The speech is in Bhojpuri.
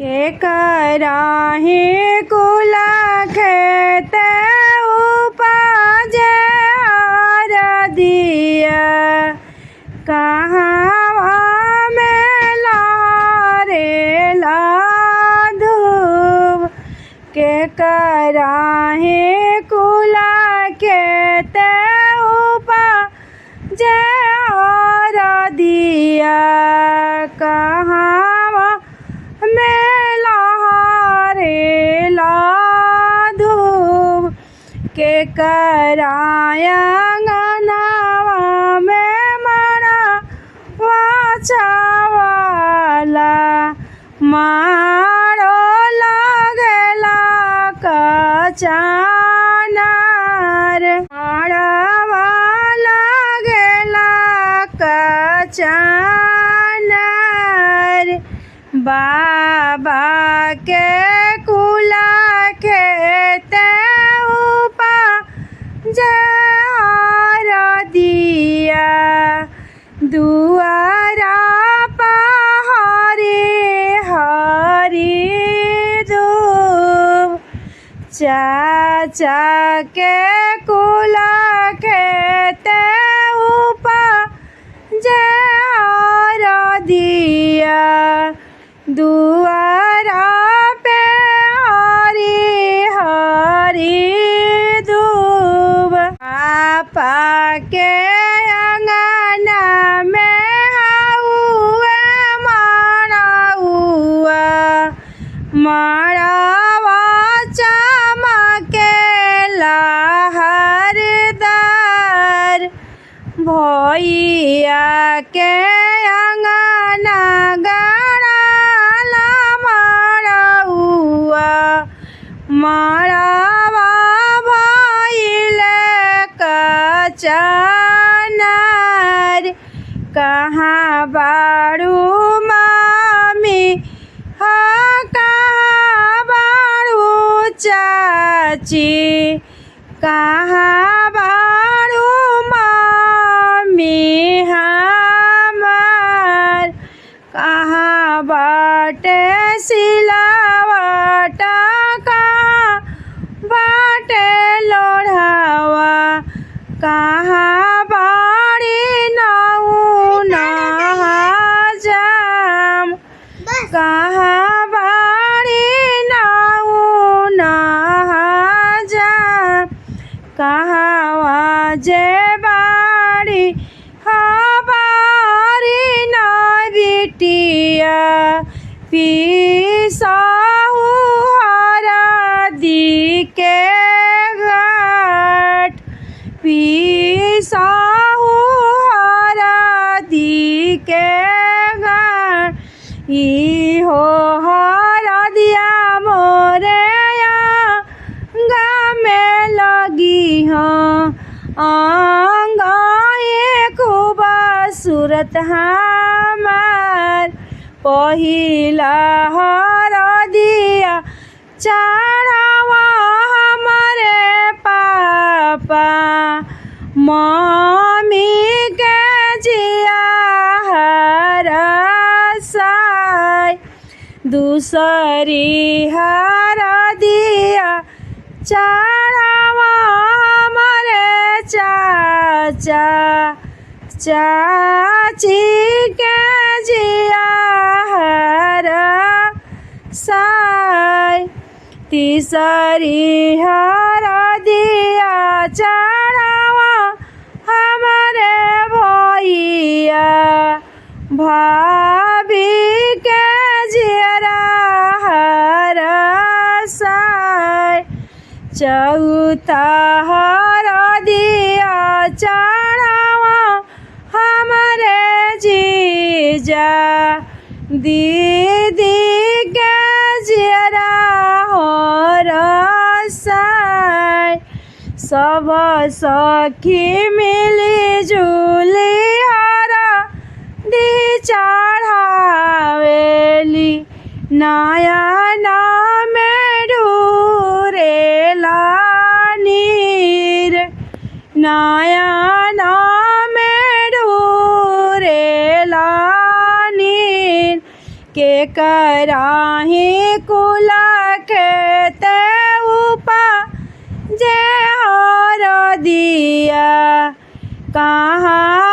के कराही कुला खेते उपजे दिया कहाँ में लहरे धूप के कराही कुला खेते उपजे दिया कहाँ में लहरे धूप के कराया अंगनावा में मरा वाला मारो लगेला कचानार मारवा लगेला कचानार बाबा के कुला खेते दिया दुआरा पहाड़ी हरी धूप चाचा के कुला खेते दिया दुआरा पे हरी धूप आपा के अंगना में हुए मड़वा चमकेला हरदार भैया के अंगना गड़ाला मड़वा भइले कचानार कहाँ बारू मामी कहाँ बारू चाची कहाँ बारू मामी हमार कहाँ बाटे सिलावटा कहाँ बाटे लोढ़ावा कहाँ बाड़ी नहाजाम कहाँ बाड़ी नहाजाम कहाँ जे बाड़ी हमारी न बिटिया पीसाहू हरदी के घाट पीसाहू हरदी के घाट हो हरदिया मोरे में लगी हाँ अंगाए खूब सूरत हमार पहिला हरदिया चढ़ावा हमारे पापा मम्मी के जिया हरसाय दूसरी हरदिया चढ़ावा हमारे चाचा चाची के जिया हरसाय तीसरी हरदिया चढ़ावा हमारे भैया भाभी के जिया हरसाय चौथा हरदिया चढ़ावा हमारे जीजा दीदी के जिया हरसाय सब सखी मिली जुली हरदी चढ़ावेली नया में ढूरेला नीर नया में ढूरेला नीर के कराही कुला खेते उपा जे हर दिया कहाँ